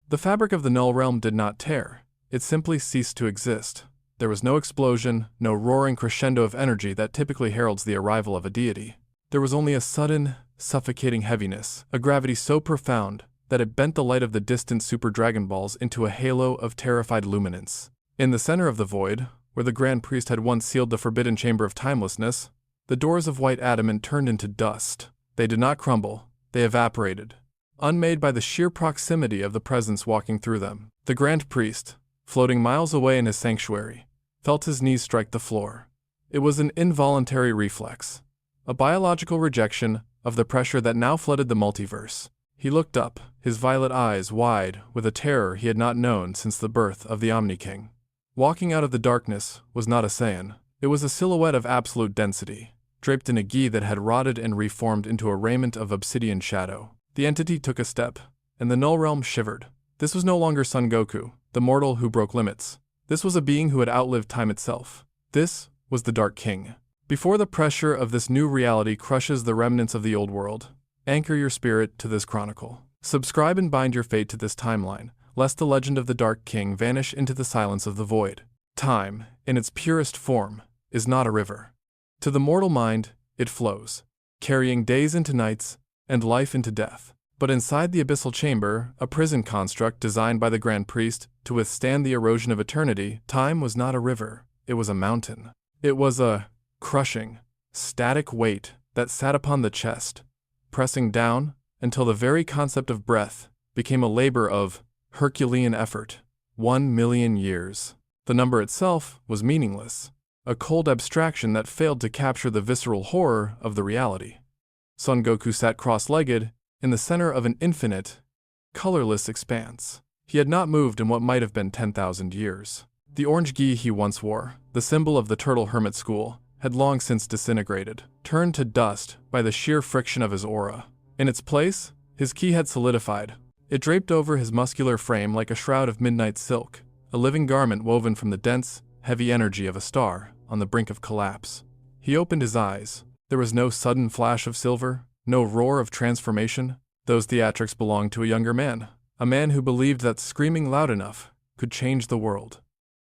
The fabric of the null realm did not tear. It simply ceased to exist. There was no explosion, no roaring crescendo of energy that typically heralds the arrival of a deity. There was only a sudden, suffocating heaviness, a gravity so profound that it bent the light of the distant Super Dragon Balls into a halo of terrified luminance. In the center of the void, where the Grand Priest had once sealed the forbidden chamber of timelessness, the doors of white adamant turned into dust. They did not crumble, they evaporated, unmade by the sheer proximity of the presence walking through them. The Grand Priest, floating miles away in his sanctuary, felt his knees strike the floor. It was an involuntary reflex, a biological rejection of the pressure that now flooded the multiverse. He looked up, his violet eyes wide with a terror he had not known since the birth of the Omni-King. Walking out of the darkness was not a Saiyan. It was a silhouette of absolute density, draped in a gi that had rotted and reformed into a raiment of obsidian shadow. The entity took a step, and the null realm shivered. This was no longer Son Goku, the mortal who broke limits. This was a being who had outlived time itself. This was the Dark King. Before the pressure of this new reality crushes the remnants of the old world, anchor your spirit to this chronicle. Subscribe and bind your fate to this timeline, lest the legend of the Dark King vanish into the silence of the void. Time, in its purest form, is not a river. To the mortal mind, it flows, carrying days into nights and life into death. But inside the abyssal chamber, a prison construct designed by the Grand Priest to withstand the erosion of eternity, time was not a river, it was a mountain. It was a crushing, static weight that sat upon the chest, pressing down until the very concept of breath became a labor of Herculean effort. 1,000,000 years. The number itself was meaningless, a cold abstraction that failed to capture the visceral horror of the reality. Son Goku sat cross-legged in the center of an infinite, colorless expanse. He had not moved in what might have been 10,000 years. The orange gi he once wore, the symbol of the Turtle Hermit School, had long since disintegrated, turned to dust by the sheer friction of his aura. In its place, his ki had solidified. It draped over his muscular frame like a shroud of midnight silk, a living garment woven from the dense, heavy energy of a star on the brink of collapse. He opened his eyes. There was no sudden flash of silver, no roar of transformation. Those theatrics belonged to a younger man, a man who believed that screaming loud enough could change the world.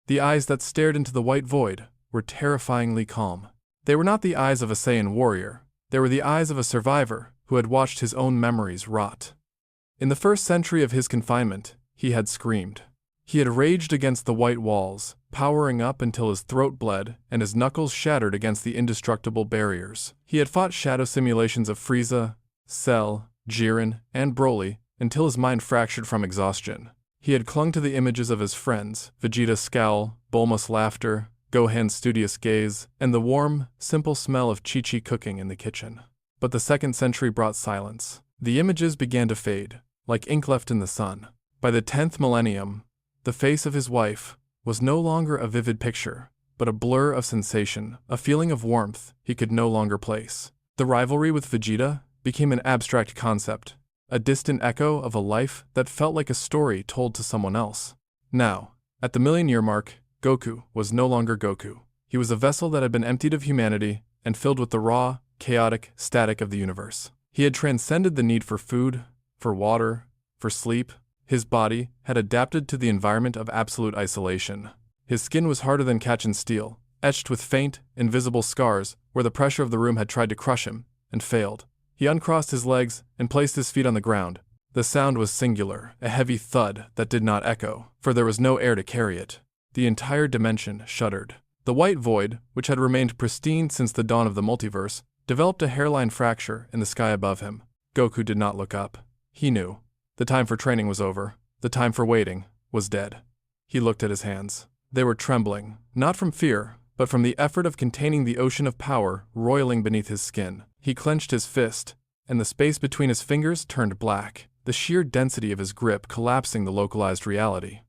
The eyes that stared into the white void were terrifyingly calm. They were not the eyes of a Saiyan warrior. They were the eyes of a survivor who had watched his own memories rot. In the first century of his confinement, he had screamed. He had raged against the white walls, powering up until his throat bled and his knuckles shattered against the indestructible barriers. He had fought shadow simulations of Frieza, Cell, Jiren, and Broly until his mind fractured from exhaustion. He had clung to the images of his friends, Vegeta's scowl, Bulma's laughter, Gohan's studious gaze, and the warm, simple smell of Chi-Chi cooking in the kitchen. But the second century brought silence. The images began to fade, like ink left in the sun. By the 10th millennium, the face of his wife was no longer a vivid picture, but a blur of sensation, a feeling of warmth he could no longer place. The rivalry with Vegeta became an abstract concept, a distant echo of a life that felt like a story told to someone else. Now, at the million-year mark, Goku was no longer Goku. He was a vessel that had been emptied of humanity and filled with the raw, chaotic static of the universe. He had transcended the need for food, for water, for sleep. His body had adapted to the environment of absolute isolation. His skin was harder than Kachin steel, etched with faint, invisible scars where the pressure of the room had tried to crush him, and failed. He uncrossed his legs and placed his feet on the ground. The sound was singular, a heavy thud that did not echo, for there was no air to carry it. The entire dimension shuddered. The white void, which had remained pristine since the dawn of the multiverse, developed a hairline fracture in the sky above him. Goku did not look up. He knew. The time for training was over. The time for waiting was dead. He looked at his hands. They were trembling, not from fear, but from the effort of containing the ocean of power roiling beneath his skin. He clenched his fist, and the space between his fingers turned black, the sheer density of his grip collapsing the localized reality.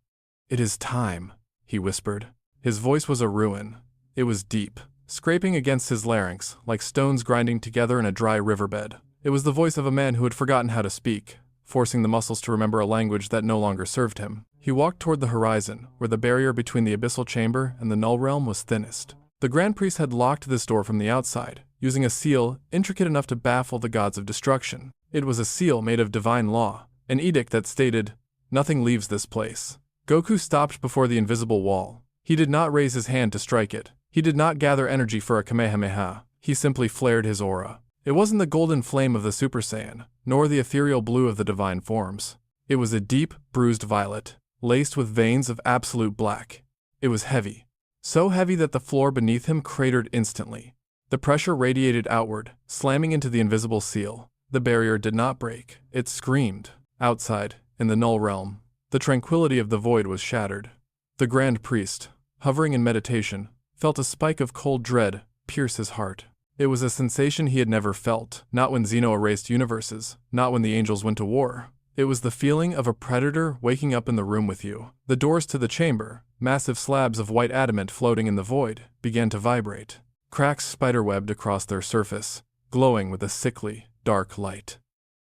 "It is time," he whispered. His voice was a ruin. It was deep, scraping against his larynx like stones grinding together in a dry riverbed. It was the voice of a man who had forgotten how to speak, forcing the muscles to remember a language that no longer served him. He walked toward the horizon, where the barrier between the abyssal chamber and the null realm was thinnest. The Grand Priest had locked this door from the outside, using a seal intricate enough to baffle the gods of destruction. It was a seal made of divine law, an edict that stated, Nothing leaves this place. Goku stopped before the invisible wall. He did not raise his hand to strike it. He did not gather energy for a Kamehameha. He simply flared his aura. It wasn't the golden flame of the Super Saiyan, nor the ethereal blue of the divine forms. It was a deep, bruised violet, laced with veins of absolute black. It was heavy. So heavy that the floor beneath him cratered instantly. The pressure radiated outward, slamming into the invisible seal. The barrier did not break. It screamed. Outside, in the null realm, the tranquility of the void was shattered. The Grand Priest, hovering in meditation, felt a spike of cold dread pierce his heart. It was a sensation he had never felt, not when Zeno erased universes, not when the angels went to war. It was the feeling of a predator waking up in the room with you. The doors to the chamber, massive slabs of white adamant floating in the void, began to vibrate. Cracks spiderwebbed across their surface, glowing with a sickly, dark light.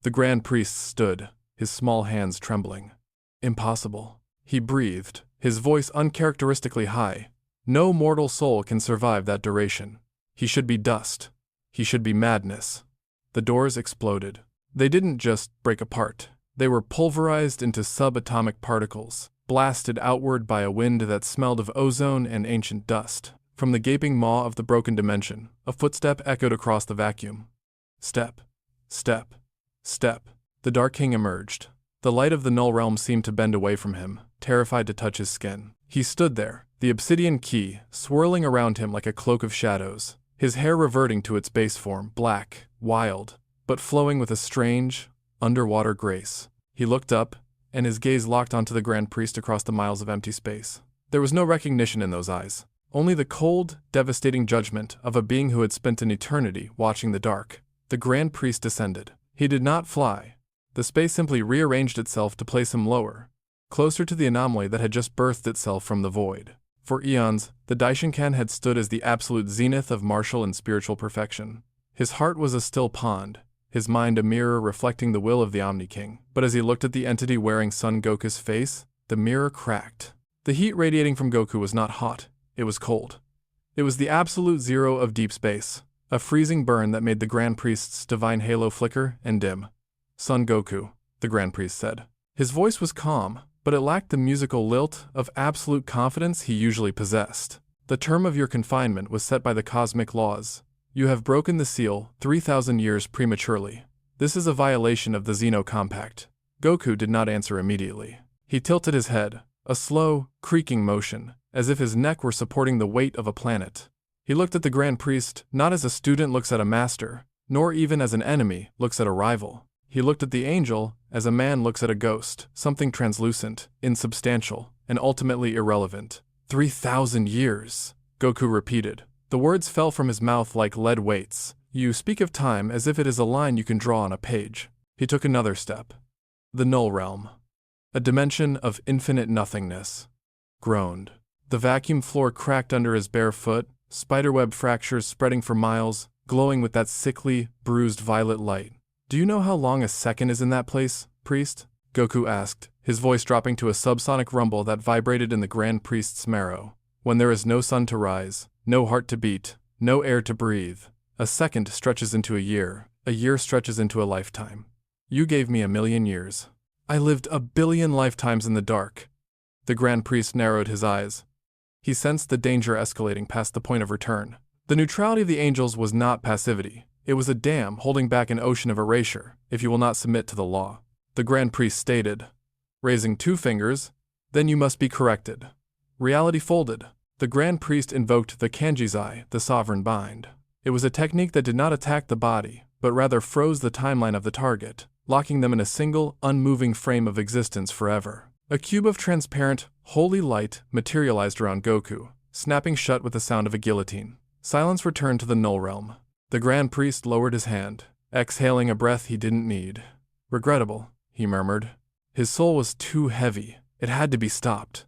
The Grand Priest stood, his small hands trembling. Impossible. He breathed, his voice uncharacteristically high. No mortal soul can survive that duration. He should be dust. He should be madness. The doors exploded. They didn't just break apart. They were pulverized into subatomic particles, blasted outward by a wind that smelled of ozone and ancient dust. From the gaping maw of the broken dimension, a footstep echoed across the vacuum. Step. Step. Step. The Dark King emerged. The light of the null realm seemed to bend away from him, terrified to touch his skin. He stood there, the obsidian key swirling around him like a cloak of shadows, his hair reverting to its base form, black, wild, but flowing with a strange, underwater grace. He looked up, and his gaze locked onto the Grand Priest across the miles of empty space. There was no recognition in those eyes, only the cold, devastating judgment of a being who had spent an eternity watching the dark. The Grand Priest descended. He did not fly. The space simply rearranged itself to place him lower, closer to the anomaly that had just birthed itself from the void. For eons, the Daishinkan had stood as the absolute zenith of martial and spiritual perfection. His heart was a still pond, his mind a mirror reflecting the will of the Omni King. But as he looked at the entity wearing Son Goku's face, the mirror cracked. The heat radiating from Goku was not hot, it was cold. It was the absolute zero of deep space, a freezing burn that made the Grand Priest's divine halo flicker and dim. Son Goku, the Grand Priest said. His voice was calm, but it lacked the musical lilt of absolute confidence he usually possessed. The term of your confinement was set by the cosmic laws. You have broken the seal 3,000 years prematurely. This is a violation of the Zeno Compact. Goku did not answer immediately. He tilted his head, a slow, creaking motion, as if his neck were supporting the weight of a planet. He looked at the Grand Priest not as a student looks at a master, nor even as an enemy looks at a rival. He looked at the angel as a man looks at a ghost, something translucent, insubstantial, and ultimately irrelevant. 3,000 years, Goku repeated. The words fell from his mouth like lead weights. You speak of time as if it is a line you can draw on a page. He took another step. The null realm. A dimension of infinite nothingness. Groaned. The vacuum floor cracked under his bare foot, spiderweb fractures spreading for miles, glowing with that sickly, bruised violet light. Do you know how long a second is in that place, priest? Goku asked, his voice dropping to a subsonic rumble that vibrated in the Grand Priest's marrow. When there is no sun to rise, no heart to beat, no air to breathe, a second stretches into a year stretches into a lifetime. You gave me 1,000,000 years. I lived 1,000,000,000 lifetimes in the dark. The Grand Priest narrowed his eyes. He sensed the danger escalating past the point of return. The neutrality of the angels was not passivity. It was a dam holding back an ocean of erasure, if you will not submit to the law. The Grand Priest stated, raising 2 fingers, then you must be corrected. Reality folded. The Grand Priest invoked the Kanjizai, the sovereign bind. It was a technique that did not attack the body, but rather froze the timeline of the target, locking them in a single, unmoving frame of existence forever. A cube of transparent, holy light materialized around Goku, snapping shut with the sound of a guillotine. Silence returned to the null realm. The Grand Priest lowered his hand, exhaling a breath he didn't need. Regrettable, he murmured. His soul was too heavy. It had to be stopped.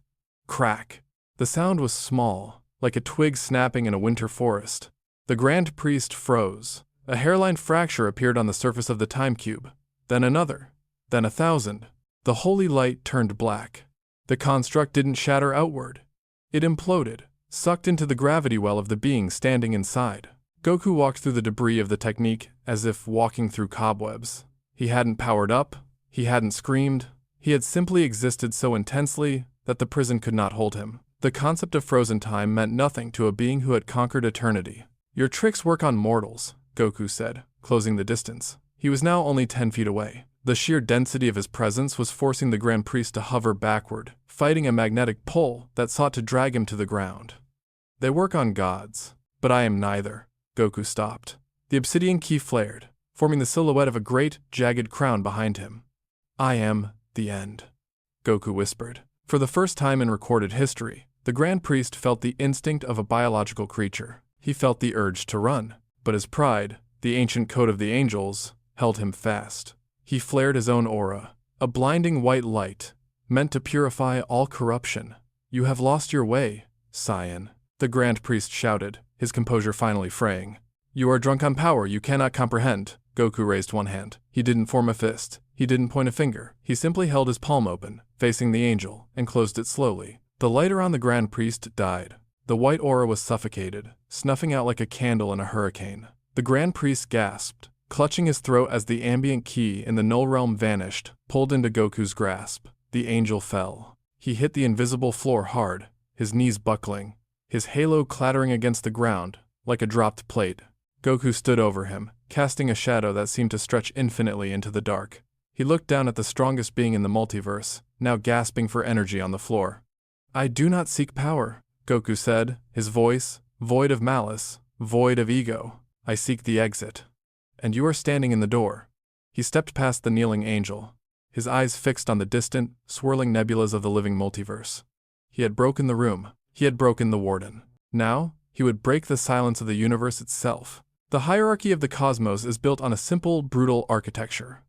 Crack. The sound was small, like a twig snapping in a winter forest. The Grand Priest froze. A hairline fracture appeared on the surface of the time cube. Then another. Then 1,000. The holy light turned black. The construct didn't shatter outward. It imploded, sucked into the gravity well of the being standing inside. Goku walked through the debris of the technique as if walking through cobwebs. He hadn't powered up. He hadn't screamed. He He had simply existed so intensely that the prison could not hold him. The concept of frozen time meant nothing to a being who had conquered eternity. Your tricks work on mortals, Goku said, closing the distance. He was now only 10 feet away. The sheer density of his presence was forcing the Grand Priest to hover backward, fighting a magnetic pull that sought to drag him to the ground. They work on gods, but I am neither. Goku stopped. The obsidian key flared, forming the silhouette of a great, jagged crown behind him. I am the end, Goku whispered. For the first time in recorded history, the Grand Priest felt the instinct of a biological creature. He felt the urge to run, but his pride, the ancient code of the angels, held him fast. He flared his own aura, a blinding white light, meant to purify all corruption. You have lost your way, Saiyan, the Grand Priest shouted, his composure finally fraying. You are drunk on power you cannot comprehend. Goku raised one hand. He didn't form a fist. He didn't point a finger. He simply held his palm open, facing the angel, and closed it slowly. The light around the Grand Priest died. The white aura was suffocated, snuffing out like a candle in a hurricane. The Grand Priest gasped, clutching his throat as the ambient key in the null realm vanished, pulled into Goku's grasp. The angel fell. He hit the invisible floor hard, his knees buckling, his halo clattering against the ground like a dropped plate. Goku stood over him, casting a shadow that seemed to stretch infinitely into the dark. He looked down at the strongest being in the multiverse, now gasping for energy on the floor. I do not seek power, Goku said, his voice void of malice, void of ego. I seek the exit. And you are standing in the door. He stepped past the kneeling angel, his eyes fixed on the distant, swirling nebulas of the living multiverse. He had broken the room. He had broken the warden. Now, he would break the silence of the universe itself. The hierarchy of the cosmos is built on a simple, brutal architecture.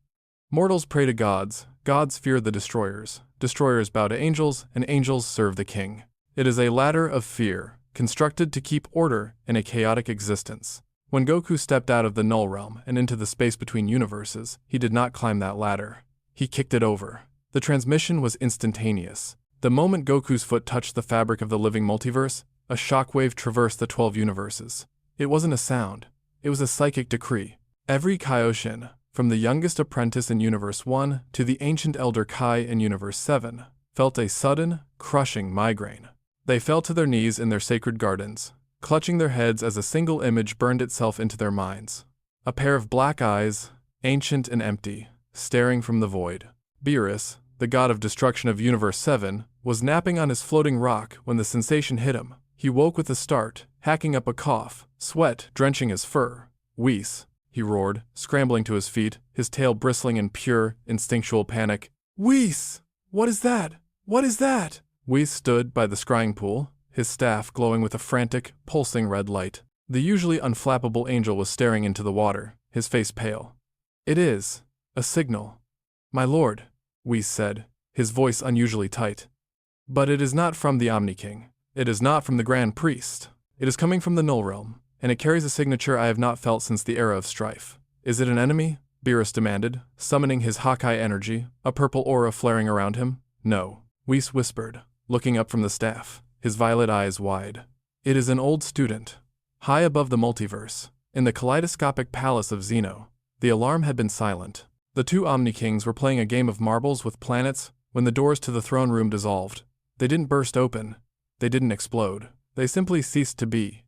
Mortals pray to gods, gods fear the destroyers, destroyers bow to angels, and angels serve the king. It is a ladder of fear, constructed to keep order in a chaotic existence. When Goku stepped out of the null realm and into the space between universes, he did not climb that ladder. He kicked it over. The transmission was instantaneous. The moment Goku's foot touched the fabric of the living multiverse, a shockwave traversed the 12 universes. It wasn't a sound. It was a psychic decree. Every Kaioshin, from the youngest apprentice in Universe 1 to the ancient Elder Kai in Universe 7, felt a sudden, crushing migraine. They fell to their knees in their sacred gardens, clutching their heads as a single image burned itself into their minds. A pair of black eyes, ancient and empty, staring from the void. Beerus, the god of destruction of Universe 7, was napping on his floating rock when the sensation hit him. He woke with a start, hacking up a cough, sweat drenching his fur. Whis, he roared, scrambling to his feet, his tail bristling in pure, instinctual panic. Whis! What is that? What is that? Whis stood by the scrying pool, his staff glowing with a frantic, pulsing red light. The usually unflappable angel was staring into the water, his face pale. It is a signal. My lord, Whis said, his voice unusually tight. But it is not from the Omni King. It is not from the Grand Priest. It is coming from the Null Realm, and it carries a signature I have not felt since the era of strife. Is it an enemy? Beerus demanded, summoning his Hawkeye energy, a purple aura flaring around him. No, Whis whispered, looking up from the staff, his violet eyes wide. It is an old student. High above the multiverse, in the kaleidoscopic palace of Zeno, the alarm had been silent. The two Omni-Kings were playing a game of marbles with planets when the doors to the throne room dissolved. They didn't burst open. They didn't explode. They simply ceased to be,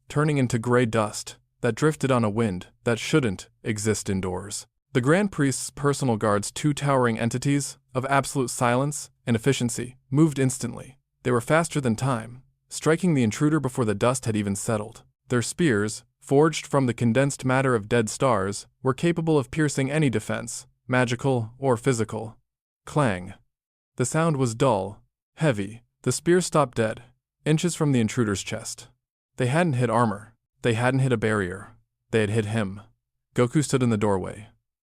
turning into gray dust that drifted on a wind that shouldn't exist indoors. The Grand Priest's personal guards, two towering entities of absolute silence and efficiency, moved instantly. They were faster than time, striking the intruder before the dust had even settled. Their spears, forged from the condensed matter of dead stars, were capable of piercing any defense, magical or physical. Clang. The sound was dull, heavy. The spear stopped dead, inches from the intruder's chest. They hadn't hit armor. They hadn't hit a barrier. They had hit him. Goku stood in the doorway.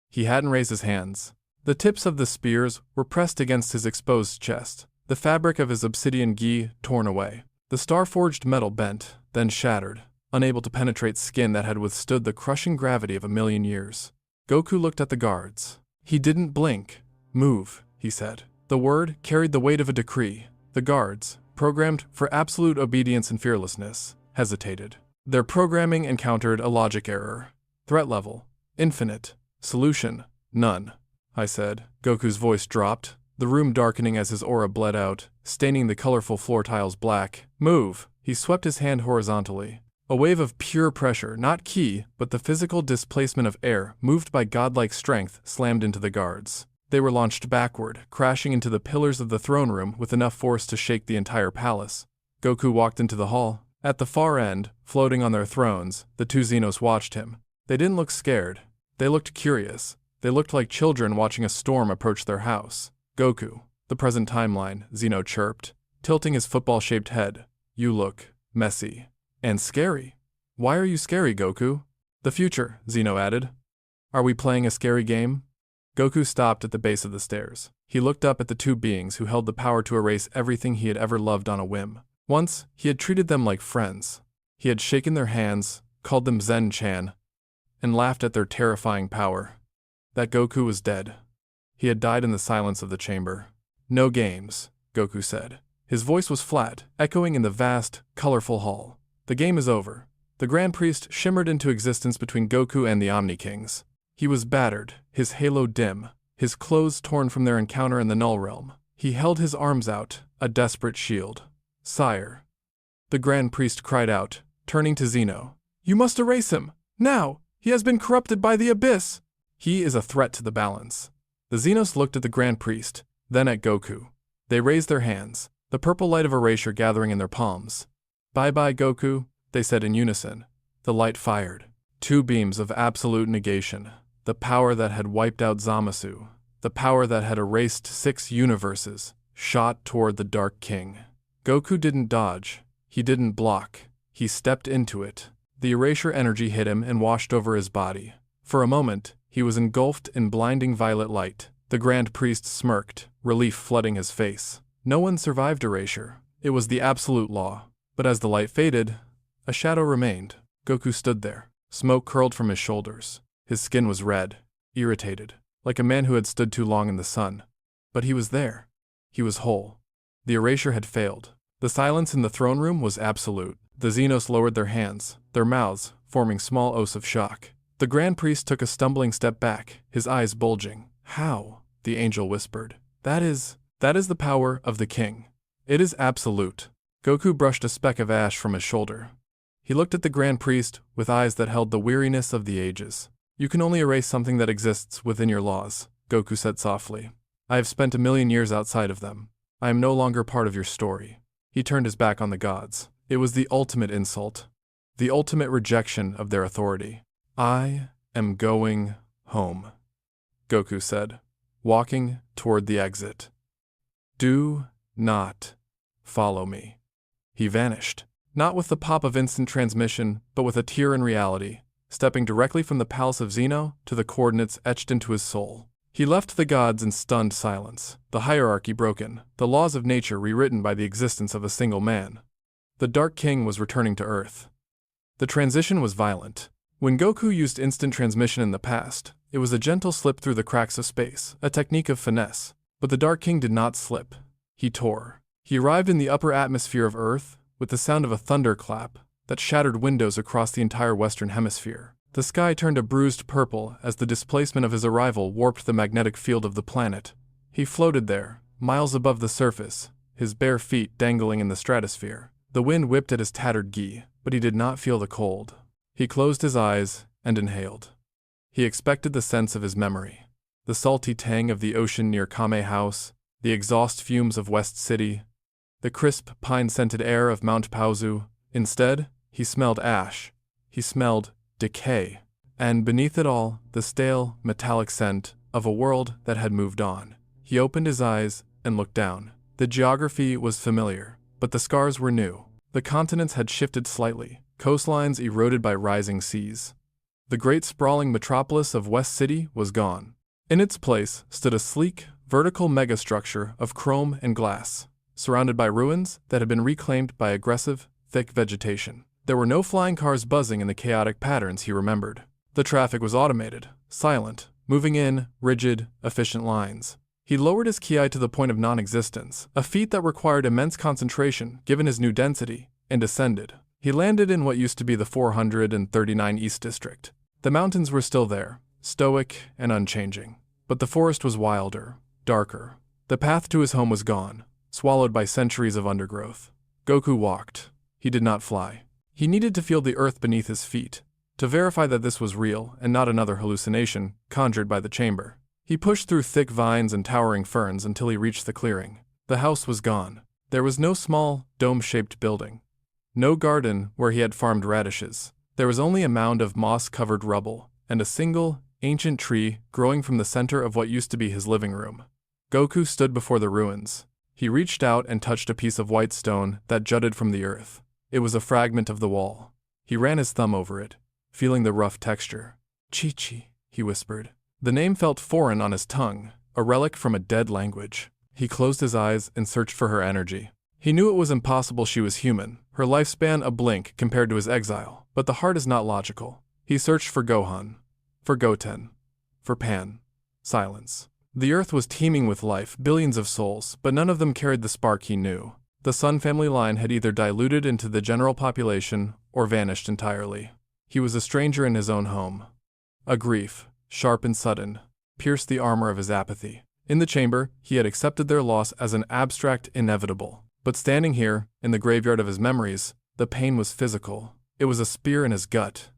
He hadn't raised his hands. The tips of the spears were pressed against his exposed chest, the fabric of his obsidian gi torn away. The star-forged metal bent, then shattered, unable to penetrate skin that had withstood the crushing gravity of 1,000,000 years. Goku looked at the guards. He didn't blink. Move, he said. The word carried the weight of a decree. The guards, programmed for absolute obedience and fearlessness, hesitated. Their programming encountered a logic error. Threat level, infinite. Solution, none. I said. Goku's voice dropped, the room darkening as his aura bled out, staining the colorful floor tiles black. Move! He swept his hand horizontally. A wave of pure pressure, not ki, but the physical displacement of air, moved by godlike strength, slammed into the guards. They were launched backward, crashing into the pillars of the throne room with enough force to shake the entire palace. Goku walked into the hall. At the far end, floating on their thrones, the two Zenos watched him. They didn't look scared. They looked curious. They looked like children watching a storm approach their house. Goku, the present timeline, Zeno chirped, tilting his football-shaped head. You look messy. And scary. Why are you scary, Goku? The future, Zeno added. Are we playing a scary game? Goku stopped at the base of the stairs. He looked up at the two beings who held the power to erase everything he had ever loved on a whim. Once, he had treated them like friends. He had shaken their hands, called them Zen-chan, and laughed at their terrifying power. That Goku was dead. He had died in the silence of the chamber. No games, Goku said. His voice was flat, echoing in the vast, colorful hall. The game is over. The Grand Priest shimmered into existence between Goku and the Omni Kings. He was battered, his halo dim, his clothes torn from their encounter in the Null Realm. He held his arms out, a desperate shield. Sire. The Grand Priest cried out, turning to Zeno. You must erase him. Now! He has been corrupted by the abyss! He is a threat to the balance. The Zenos looked at the Grand Priest, then at Goku. They raised their hands, the purple light of erasure gathering in their palms. Bye-bye, Goku, they said in unison. The light fired. Two beams of absolute negation. The power that had wiped out Zamasu, the power that had erased 6 universes, shot toward the Dark King. Goku didn't dodge. He didn't block. He stepped into it. The erasure energy hit him and washed over his body. For a moment, he was engulfed in blinding violet light. The Grand Priest smirked, relief flooding his face. No one survived erasure. It was the absolute law. But as the light faded, a shadow remained. Goku stood there. Smoke curled from his shoulders. His skin was red, irritated, like a man who had stood too long in the sun. But he was there. He was whole. The erasure had failed. The silence in the throne room was absolute. The Zenos lowered their hands, their mouths forming small o's of shock. The Grand Priest took a stumbling step back, his eyes bulging. How? The angel whispered. That is the power of the king. It is absolute. Goku brushed a speck of ash from his shoulder. He looked at the Grand Priest with eyes that held the weariness of the ages. You can only erase something that exists within your laws, Goku said softly. I have spent 1,000,000 years outside of them. I am no longer part of your story. He turned his back on the gods. It was the ultimate insult. The ultimate rejection of their authority. I am going home, Goku said, walking toward the exit. Do not follow me. He vanished, not with the pop of instant transmission, but with a tear in reality, stepping directly from the palace of Zeno to the coordinates etched into his soul. He left the gods in stunned silence, the hierarchy broken, the laws of nature rewritten by the existence of a single man. The Dark King was returning to Earth. The transition was violent. When Goku used instant transmission in the past, it was a gentle slip through the cracks of space, a technique of finesse. But the Dark King did not slip. He tore. He arrived in the upper atmosphere of Earth with the sound of a thunderclap that shattered windows across the entire Western Hemisphere. The sky turned a bruised purple as the displacement of his arrival warped the magnetic field of the planet. He floated there, miles above the surface, his bare feet dangling in the stratosphere. The wind whipped at his tattered gi, but he did not feel the cold. He closed his eyes and inhaled. He expected the sense of his memory. The salty tang of the ocean near Kame House, the exhaust fumes of West City, the crisp, pine-scented air of Mount Pauzu. Instead, he smelled ash. He smelled decay. And beneath it all, the stale, metallic scent of a world that had moved on. He opened his eyes and looked down. The geography was familiar, but the scars were new. The continents had shifted slightly, coastlines eroded by rising seas. The great sprawling metropolis of West City was gone. In its place stood a sleek, vertical megastructure of chrome and glass, surrounded by ruins that had been reclaimed by aggressive, thick vegetation. There were no flying cars buzzing in the chaotic patterns he remembered. The traffic was automated, silent, moving in rigid, efficient lines. He lowered his ki to the point of non-existence, a feat that required immense concentration given his new density, and descended. He landed in what used to be the 439 East District. The mountains were still there, stoic and unchanging. But the forest was wilder, darker. The path to his home was gone, swallowed by centuries of undergrowth. Goku walked. He did not fly. He needed to feel the earth beneath his feet, to verify that this was real and not another hallucination conjured by the chamber. He pushed through thick vines and towering ferns until he reached the clearing. The house was gone. There was no small, dome-shaped building. No garden where he had farmed radishes. There was only a mound of moss-covered rubble, and a single, ancient tree growing from the center of what used to be his living room. Goku stood before the ruins. He reached out and touched a piece of white stone that jutted from the earth. It was a fragment of the wall. He ran his thumb over it, feeling the rough texture. Chi-Chi, he whispered. The name felt foreign on his tongue, a relic from a dead language. He closed his eyes and searched for her energy. He knew it was impossible she was human, her lifespan a blink compared to his exile, but the heart is not logical. He searched for Gohan, for Goten, for Pan. Silence. The earth was teeming with life, billions of souls, but none of them carried the spark he knew. The Sun family line had either diluted into the general population or vanished entirely. He was a stranger in his own home. A grief, sharp and sudden, pierced the armor of his apathy. In the chamber, he had accepted their loss as an abstract inevitable. But standing here, in the graveyard of his memories, the pain was physical. It was a spear in his gut.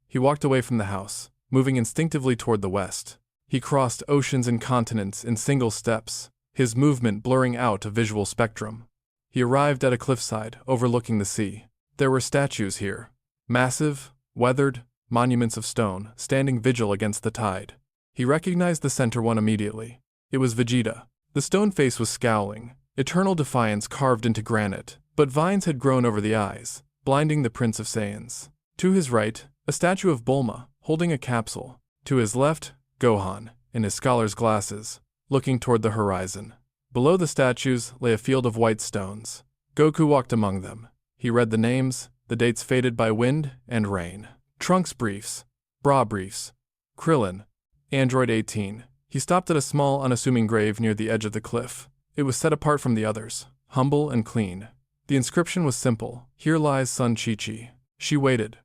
He walked away from the house, moving instinctively toward the west. He crossed oceans and continents in single steps, his movement blurring out a visual spectrum. He arrived at a cliffside overlooking the sea. There were statues here, massive, weathered, monuments of stone, standing vigil against the tide. He recognized the center one immediately. It was Vegeta. The stone face was scowling, eternal defiance carved into granite, but vines had grown over the eyes, blinding the Prince of Saiyans. To his right, a statue of Bulma, holding a capsule. To his left, Gohan, in his scholar's glasses, looking toward the horizon. Below the statues lay a field of white stones. Goku walked among them. He read the names, the dates faded by wind and rain. Trunks briefs, bra briefs, Krillin, Android 18. He stopped at a small, unassuming grave near the edge of the cliff. It was set apart from the others, humble and clean. The inscription was simple: "Here lies son Chi-Chi." She waited.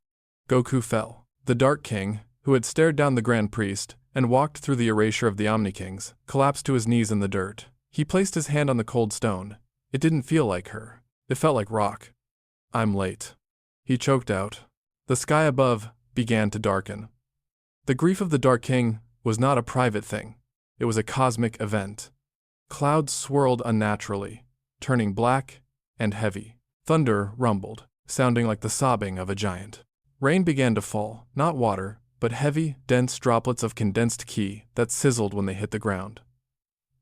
Goku fell. The Dark King, who had stared down the Grand Priest and walked through the erasure of the Omni-Kings, collapsed to his knees in the dirt. He placed his hand on the cold stone. It didn't feel like her. It felt like rock. "I'm late," he choked out. The sky above began to darken. The grief of the Dark King was not a private thing. It was a cosmic event. Clouds swirled unnaturally, turning black and heavy. Thunder rumbled, sounding like the sobbing of a giant. Rain began to fall, not water, but heavy, dense droplets of condensed ki that sizzled when they hit the ground.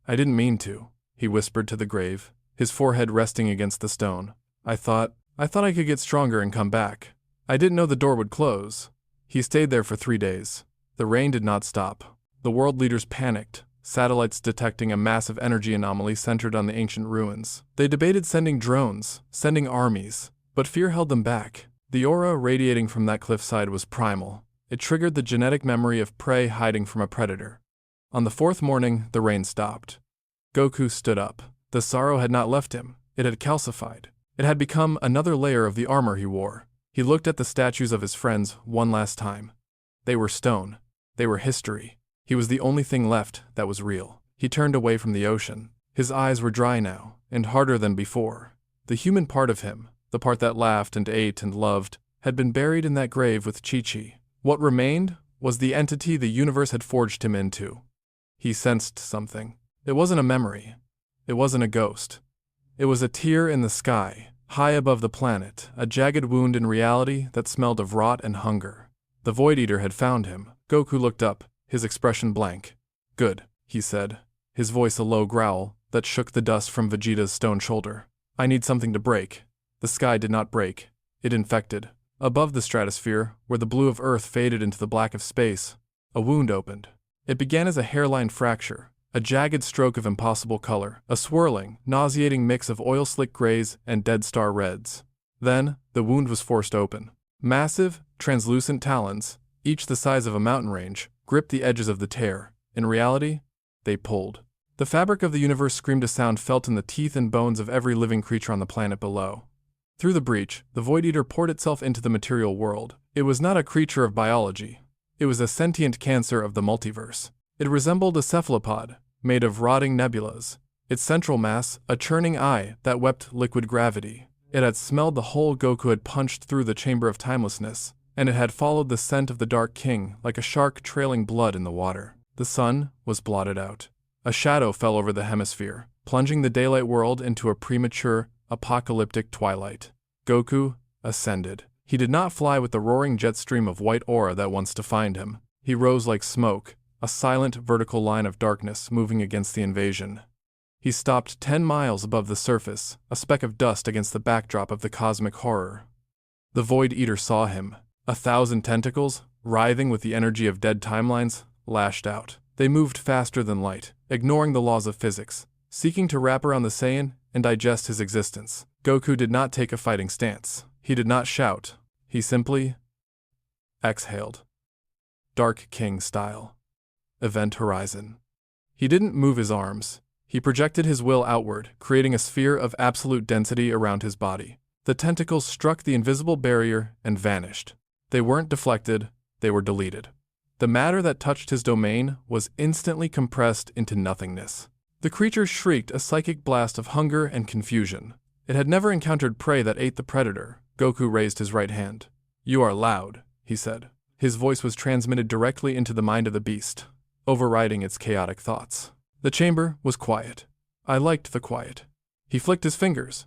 "I didn't mean to," he whispered to the grave, his forehead resting against the stone. I thought I could get stronger and come back. I didn't know the door would close." He stayed there for 3 days. The rain did not stop. The world leaders panicked, satellites detecting a massive energy anomaly centered on the ancient ruins. They debated sending drones, sending armies, but fear held them back. The aura radiating from that cliffside was primal. It triggered the genetic memory of prey hiding from a predator. On the 4th morning, the rain stopped. Goku stood up. The sorrow had not left him. It had calcified. It had become another layer of the armor he wore. He looked at the statues of his friends one last time. They were stone. They were history. He was the only thing left that was real. He turned away from the ocean. His eyes were dry now, and harder than before. The human part of him, the part that laughed and ate and loved, had been buried in that grave with Chi-Chi. What remained was the entity the universe had forged him into. He sensed something. It wasn't a memory. It wasn't a ghost. It was a tear in the sky, high above the planet, a jagged wound in reality that smelled of rot and hunger. The Void Eater had found him. Goku looked up, his expression blank. "Good," he said, his voice a low growl that shook the dust from Vegeta's stone shoulder. "I need something to break." The sky did not break. It infected. Above the stratosphere, where the blue of Earth faded into the black of space, a wound opened. It began as a hairline fracture, a jagged stroke of impossible color, a swirling, nauseating mix of oil-slick grays and dead star reds. Then, the wound was forced open. Massive, translucent talons, each the size of a mountain range, gripped the edges of the tear. In reality, they pulled. The fabric of the universe screamed a sound felt in the teeth and bones of every living creature on the planet below. Through the breach, the Void Eater poured itself into the material world. It was not a creature of biology. It was a sentient cancer of the multiverse. It resembled a cephalopod, made of rotting nebulas. Its central mass, a churning eye that wept liquid gravity. It had smelled the hole Goku had punched through the chamber of timelessness, and it had followed the scent of the Dark King like a shark trailing blood in the water. The sun was blotted out. A shadow fell over the hemisphere, plunging the daylight world into a premature, apocalyptic twilight. Goku ascended. He did not fly with the roaring jet stream of white aura that once defined him. He rose like smoke, a silent vertical line of darkness moving against the invasion. He stopped 10 miles above the surface, a speck of dust against the backdrop of the cosmic horror. The Void Eater saw him. 1,000 tentacles, writhing with the energy of dead timelines, lashed out. They moved faster than light, ignoring the laws of physics, seeking to wrap around the Saiyan and digest his existence. Goku did not take a fighting stance. He did not shout. He simply exhaled. Dark King style. Event horizon. He didn't move his arms. He projected his will outward, creating a sphere of absolute density around his body. The tentacles struck the invisible barrier and vanished. They weren't deflected, they were deleted. The matter that touched his domain was instantly compressed into nothingness. The creature shrieked a psychic blast of hunger and confusion. It had never encountered prey that ate the predator. Goku raised his right hand. "You are loud," he said. His voice was transmitted directly into the mind of the beast, overriding its chaotic thoughts. The chamber was quiet. I liked the quiet. He flicked his fingers.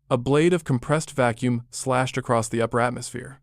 A blade of compressed vacuum slashed across the upper atmosphere.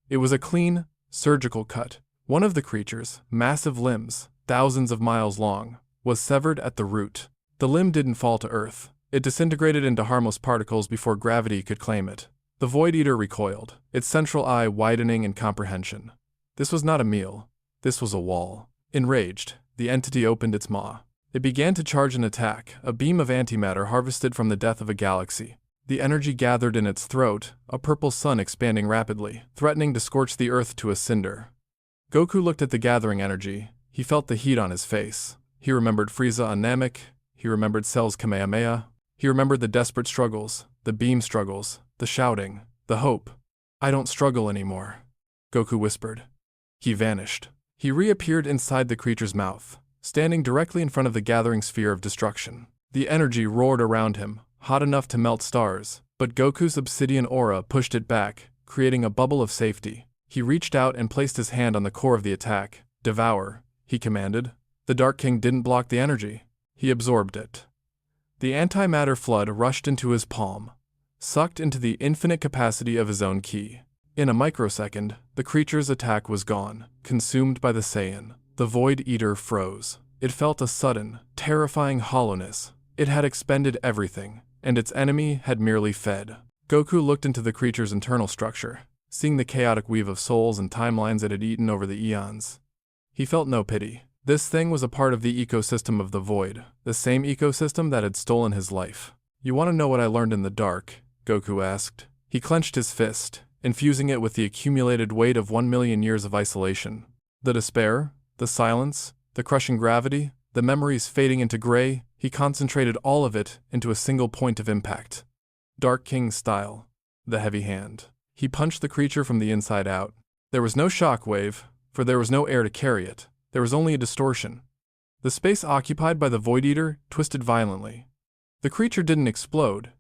It was a clean, surgical cut. One of the creature's massive limbs, thousands of miles long, was severed at the root. The limb didn't fall to earth. It disintegrated into harmless particles before gravity could claim it. The Void Eater recoiled, its central eye widening in comprehension. This was not a meal. This was a wall. Enraged, the entity opened its maw. It began to charge an attack, a beam of antimatter harvested from the death of a galaxy. The energy gathered in its throat, a purple sun expanding rapidly, threatening to scorch the earth to a cinder. Goku looked at the gathering energy. He felt the heat on his face. He remembered Frieza on Namek. He remembered Cell's Kamehameha. He remembered the desperate struggles, the beam struggles, the shouting, the hope. "I don't struggle anymore," Goku whispered. He vanished. He reappeared inside the creature's mouth, standing directly in front of the gathering sphere of destruction. The energy roared around him, hot enough to melt stars, but Goku's obsidian aura pushed it back, creating a bubble of safety. He reached out and placed his hand on the core of the attack. "Devour," he commanded. The Dark King didn't block the energy. He absorbed it. The antimatter flood rushed into his palm, sucked into the infinite capacity of his own ki. In a microsecond, the creature's attack was gone, consumed by the Saiyan. The Void Eater froze. It felt a sudden, terrifying hollowness. It had expended everything, and its enemy had merely fed. Goku looked into the creature's internal structure, seeing the chaotic weave of souls and timelines it had eaten over the eons. He felt no pity. This thing was a part of the ecosystem of the Void, the same ecosystem that had stolen his life. "You want to know what I learned in the dark?" Goku asked. He clenched his fist, infusing it with the accumulated weight of 1,000,000 years of isolation. The despair, the silence, the crushing gravity, the memories fading into gray, he concentrated all of it into a single point of impact. Dark King style. The heavy hand. He punched the creature from the inside out. There was no shock wave, for there was no air to carry it. There was only a distortion. The space occupied by the Void Eater twisted violently. The creature didn't explode.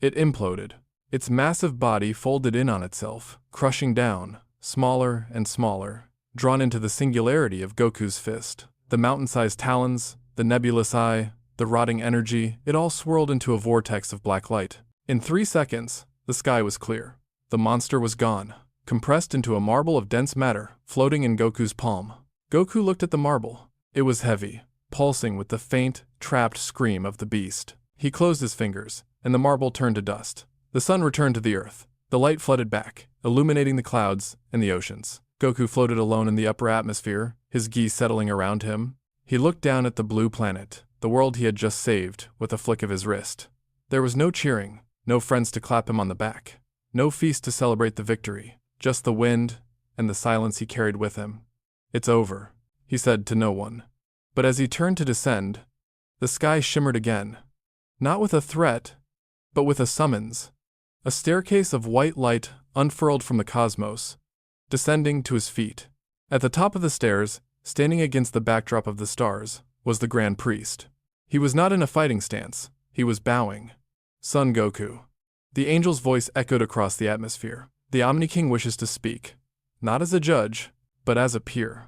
It imploded. Its massive body folded in on itself, crushing down, smaller and smaller, drawn into the singularity of Goku's fist. The mountain-sized talons, the nebulous eye, the rotting energy, it all swirled into a vortex of black light. In 3 seconds, the sky was clear. The monster was gone, compressed into a marble of dense matter, floating in Goku's palm. Goku looked at the marble. It was heavy, pulsing with the faint, trapped scream of the beast. He closed his fingers, and the marble turned to dust. The sun returned to the earth. The light flooded back, illuminating the clouds and the oceans. Goku floated alone in the upper atmosphere, his gi settling around him. He looked down at the blue planet, the world he had just saved, with a flick of his wrist. There was no cheering, no friends to clap him on the back, no feast to celebrate the victory, just the wind and the silence he carried with him. "It's over," he said to no one. But as he turned to descend, the sky shimmered again, not with a threat, but with a summons. A staircase of white light unfurled from the cosmos, descending to his feet. At the top of the stairs, standing against the backdrop of the stars, was the Grand Priest. He was not in a fighting stance. He was bowing. Son Goku. The angel's voice echoed across the atmosphere. The Omni King wishes to speak. Not as a judge, but as a peer.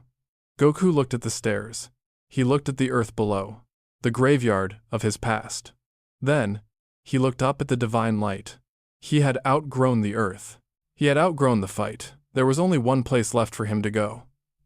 Goku looked at the stairs. He looked at the earth below. The graveyard of his past. Then, he looked up at the divine light. He had outgrown the earth. He had outgrown the fight. There was only one place left for him to go.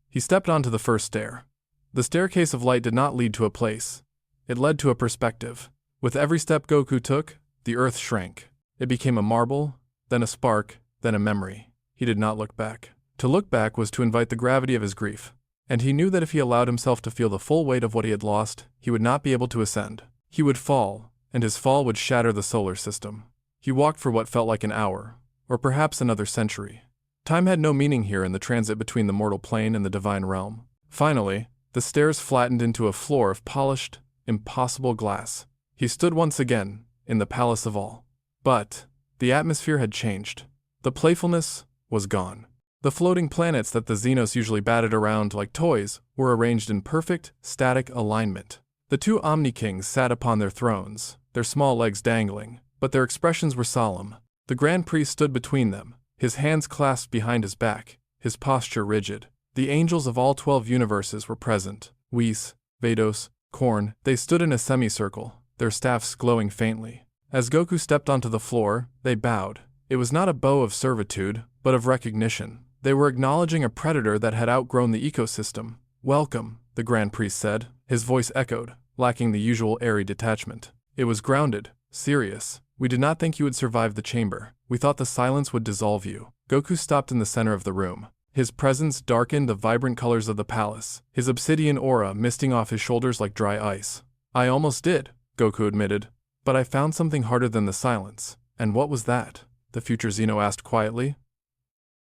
He stepped onto the first stair. The staircase of light did not lead to a place. It led to a perspective. With every step Goku took, the earth shrank. It became a marble, then a spark, then a memory. He did not look back. To look back was to invite the gravity of his grief, and he knew that if he allowed himself to feel the full weight of what he had lost, he would not be able to ascend. He would fall, and his fall would shatter the solar system. He walked for what felt like an hour, or perhaps another century. Time had no meaning here in the transit between the mortal plane and the divine realm. Finally, the stairs flattened into a floor of polished, impossible glass. He stood once again, in the palace of all. But the atmosphere had changed. The playfulness was gone. The floating planets that the Xenos usually batted around like toys were arranged in perfect, static alignment. The two Omni Kings sat upon their thrones, their small legs dangling, but their expressions were solemn. The Grand Priest stood between them, his hands clasped behind his back, his posture rigid. The angels of all 12 universes were present. Whis, Vados, Korn. They stood in a semicircle, their staffs glowing faintly. As Goku stepped onto the floor, they bowed. It was not a bow of servitude, but of recognition. They were acknowledging a predator that had outgrown the ecosystem. "Welcome," the Grand Priest said. His voice echoed, lacking the usual airy detachment. It was grounded, serious. "We did not think you would survive the chamber. We thought the silence would dissolve you." Goku stopped in the center of the room. His presence darkened the vibrant colors of the palace, his obsidian aura misting off his shoulders like dry ice. "I almost did," Goku admitted. "But I found something harder than the silence." "And what was that?" the future Zeno asked quietly.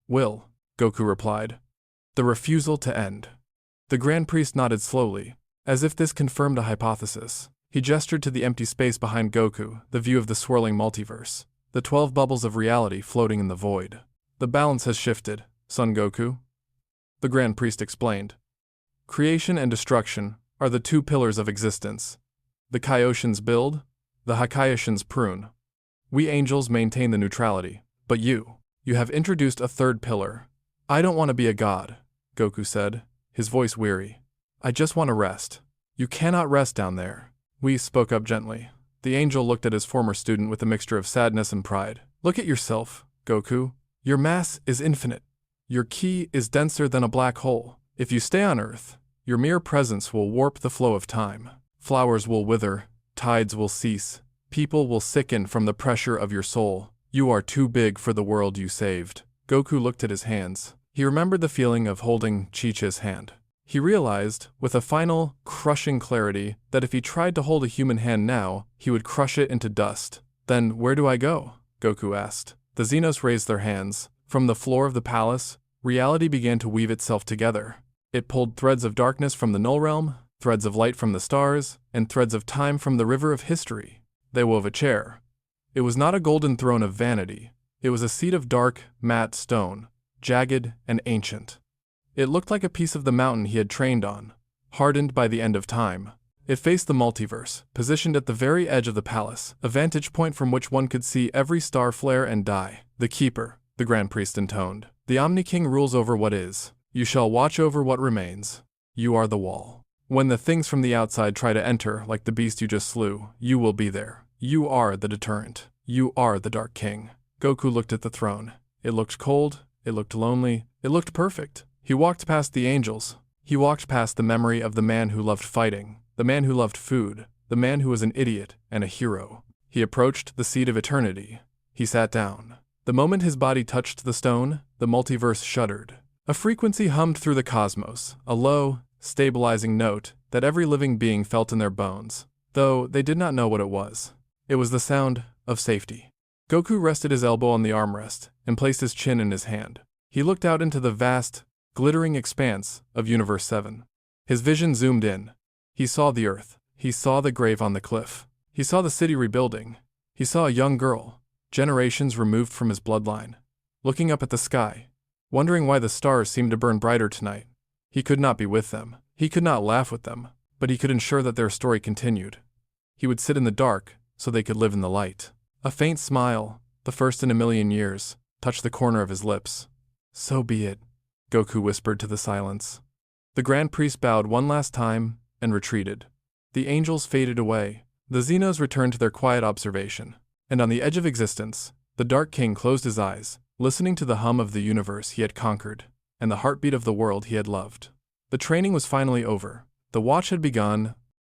"Will," Goku replied. "The refusal to end." The Grand Priest nodded slowly, as if this confirmed a hypothesis. He gestured to the empty space behind Goku, the view of the swirling multiverse, the 12 bubbles of reality floating in the void. "The balance has shifted, Son Goku," the Grand Priest explained. "Creation and destruction are the two pillars of existence. The Kaioshians build, the Hakaioshians prune. We angels maintain the neutrality, but you have introduced a third pillar." "I don't want to be a god," Goku said, his voice weary. "I just want to rest." "You cannot rest down there," Whis spoke up gently. The angel looked at his former student with a mixture of sadness and pride. "Look at yourself, Goku. Your mass is infinite. Your ki is denser than a black hole. If you stay on Earth, your mere presence will warp the flow of time. Flowers will wither, tides will cease, people will sicken from the pressure of your soul. You are too big for the world you saved." Goku looked at his hands. He remembered the feeling of holding Chi-Chi's hand. He realized, with a final, crushing clarity, that if he tried to hold a human hand now, he would crush it into dust. "Then where do I go?" Goku asked. The Xenos raised their hands. From the floor of the palace, reality began to weave itself together. It pulled threads of darkness from the Null Realm, threads of light from the stars, and threads of time from the river of history. They wove a chair. It was not a golden throne of vanity. It was a seat of dark, matte stone, jagged and ancient. It looked like a piece of the mountain he had trained on, hardened by the end of time. It faced the multiverse, positioned at the very edge of the palace, a vantage point from which one could see every star flare and die. "The Keeper," the Grand Priest intoned. "The Omni King rules over what is. You shall watch over what remains. You are the wall. When the things from the outside try to enter, like the beast you just slew, you will be there. You are the deterrent. You are the Dark King." Goku looked at the throne. It looked cold, it looked lonely, it looked perfect. He walked past the angels. He walked past the memory of the man who loved fighting, the man who loved food, the man who was an idiot and a hero. He approached the seat of eternity. He sat down. The moment his body touched the stone, the multiverse shuddered. A frequency hummed through the cosmos, a low, stabilizing note that every living being felt in their bones, though they did not know what it was. It was the sound of safety. Goku rested his elbow on the armrest and placed his chin in his hand. He looked out into the vast, glittering expanse of Universe 7. His vision zoomed in. He saw the Earth. He saw the grave on the cliff. He saw the city rebuilding. He saw a young girl, generations removed from his bloodline, looking up at the sky, wondering why the stars seemed to burn brighter tonight. He could not be with them. He could not laugh with them, but he could ensure that their story continued. He would sit in the dark, so they could live in the light. A faint smile, the first in a million years, touched the corner of his lips. So be it, Goku whispered to the silence. The Grand Priest bowed one last time and retreated. The angels faded away. The Zenos returned to their quiet observation. And on the edge of existence, the Dark King closed his eyes, listening to the hum of the universe he had conquered, and the heartbeat of the world he had loved. The training was finally over. The watch had begun,